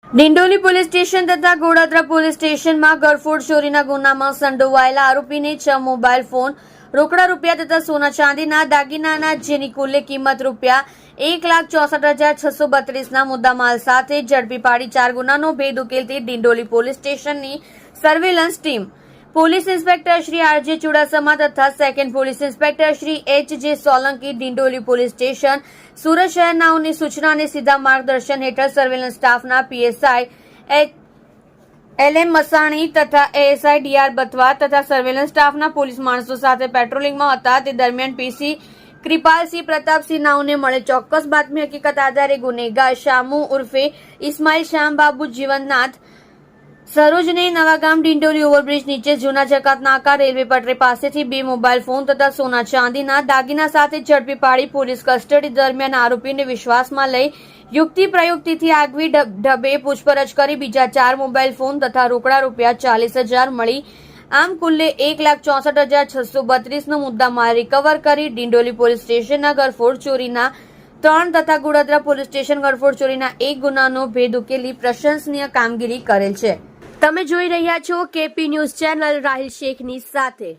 Dindoli police station તથા Godadara police સ્ટેશનમાં ગરફોડ ચોરીના ગુનામાં સંડોવાયેલા આરોપીને 6 મોબાઈલ ફોન, રોકડા રૂપિયા તથા સોના ચાંદીના દાગીનાના જેની કુલ કિંમત રૂપિયા 1,64,632ના મુદ્દામાલ સાથે ઝડપી પાડી 4 ગુનાનો ભેદ ઉકેલતી ડિંડોલી પોલીસ સ્ટેશનની surveillance team police inspector Shri R J. Chudasama તથા second police inspector Shri H J. Solanki Dindoli police station Surat શહેરનાઓની સૂચના અને સીધા માર્ગદર્શન હેઠળ સર્વેલન્સ સ્ટાફના પીએસઆઈ એલ.એમ. મસાણી તથા એએસઆઈ ડી.આર. બથવા તથા સર્વેલન્સ સ્ટાફના પોલીસ માણસો સાથે પેટ્રોલિંગમાં હતા તે દરમિયાન પીસી કૃપાલસિંહ પ્રતાપસિંહ નાઓને મળે ચોક્કસ બાતમી હકીકત આધારે ગુનેગાર શામુ ઉર્ફે ઇસ્માઇલ શ્યામબાબુ જીવનનાથ સરોજને નવાગામ ડિંડોલી ઓવરબ્રિજ નીચે જૂના જકાત નાકા રેલવે પટરી પાસેથી 2 મોબાઈલ ફોન તથા સોના ચાંદીના દાગીના સાથે ઝડપી પાડી પોલીસ કસ્ટડી દરમિયાન આરોપીને વિશ્વાસમાં લઈ યુક્તિ પ્રયુક્તિથી આગવી ઢબે પૂછપરછ કરી બીજા 4 મોબાઈલ ફોન તથા રોકડા રૂપિયા 40,000 મળી આમ કુલ્લે 1,64,632નો મુદ્દામાલ રિકવર કરી ડિંડોલી પોલીસ સ્ટેશનના ગરફોડ ચોરીના 3 તથા ગોડાદરા પોલીસ સ્ટેશન ગરફોડ ચોરીના 1 ગુનાનો ભેદ ઉકેલી પ્રશંસનીય કામગીરી કરેલ છે. તમે જોઈ રહ્યા છો કેપી ન્યૂઝ ચેનલ રાહિલ શેખની સાથે.